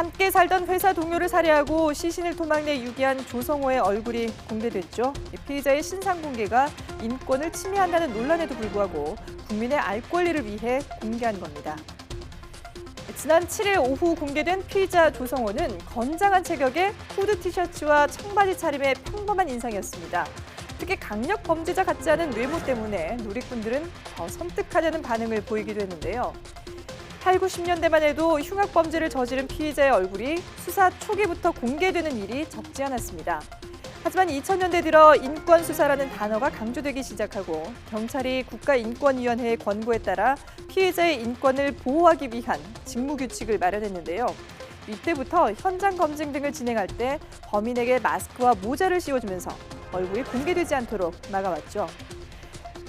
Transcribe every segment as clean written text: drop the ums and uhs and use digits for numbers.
함께 살던 회사 동료를 살해하고 시신을 토막내 유기한 조성호의 얼굴이 공개됐죠. 피의자의 신상 공개가 인권을 침해한다는 논란에도 불구하고 국민의 알 권리를 위해 공개한 겁니다. 지난 7일 오후 공개된 피의자 조성호는 건장한 체격에 후드 티셔츠와 청바지 차림의 평범한 인상이었습니다. 특히 강력 범죄자 같지 않은 외모 때문에 누리꾼들은 더 섬뜩하다는 반응을 보이기도 했는데요. 8, 90년대만 해도 흉악범죄를 저지른 피의자의 얼굴이 수사 초기부터 공개되는 일이 적지 않았습니다. 하지만 2000년대 들어 인권수사라는 단어가 강조되기 시작하고 경찰이 국가인권위원회의 권고에 따라 피해자의 인권을 보호하기 위한 직무규칙을 마련했는데요. 이때부터 현장 검증 등을 진행할 때 범인에게 마스크와 모자를 씌워주면서 얼굴이 공개되지 않도록 막아왔죠.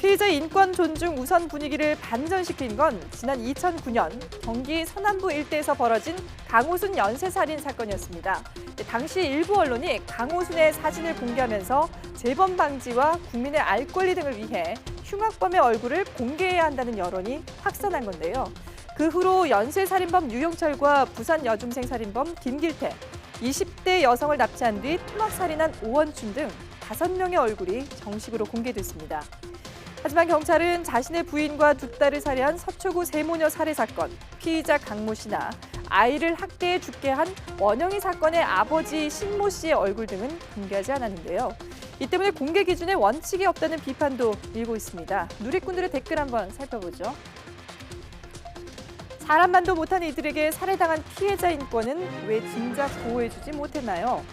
피의자의 인권 존중 우선 분위기를 반전시킨 건 지난 2009년 경기 서남부 일대에서 벌어진 강호순 연쇄살인 사건이었습니다. 당시 일부 언론이 강호순의 사진을 공개하면서 재범 방지와 국민의 알 권리 등을 위해 흉악범의 얼굴을 공개해야 한다는 여론이 확산한 건데요. 그 후로 연쇄살인범 유영철과 부산 여중생 살인범 김길태, 20대 여성을 납치한 뒤 토막살인한 오원춘 등 5명의 얼굴이 정식으로 공개됐습니다. 하지만 경찰은 자신의 부인과 두 딸을 살해한 서초구 세모녀 살해 사건, 피의자 강모 씨나 아이를 학대해 죽게 한 원영희 사건의 아버지 신모 씨의 얼굴 등은 공개하지 않았는데요. 이 때문에 공개 기준에 원칙이 없다는 비판도 일고 있습니다. 누리꾼들의 댓글 한번 살펴보죠. 사람만도 못한 이들에게 살해당한 피해자 인권은 왜 진작 보호해주지 못했나요?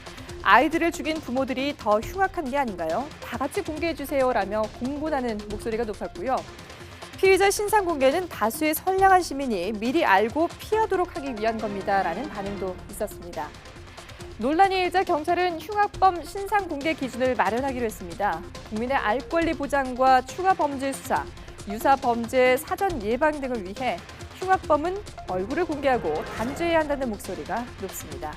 아이들을 죽인 부모들이 더 흉악한 게 아닌가요? 다 같이 공개해주세요라며 공분하는 목소리가 높았고요. 피의자 신상 공개는 다수의 선량한 시민이 미리 알고 피하도록 하기 위한 겁니다라는 반응도 있었습니다. 논란이 일자 경찰은 흉악범 신상 공개 기준을 마련하기로 했습니다. 국민의 알 권리 보장과 추가 범죄 수사, 유사 범죄 사전 예방 등을 위해 흉악범은 얼굴을 공개하고 단죄해야 한다는 목소리가 높습니다.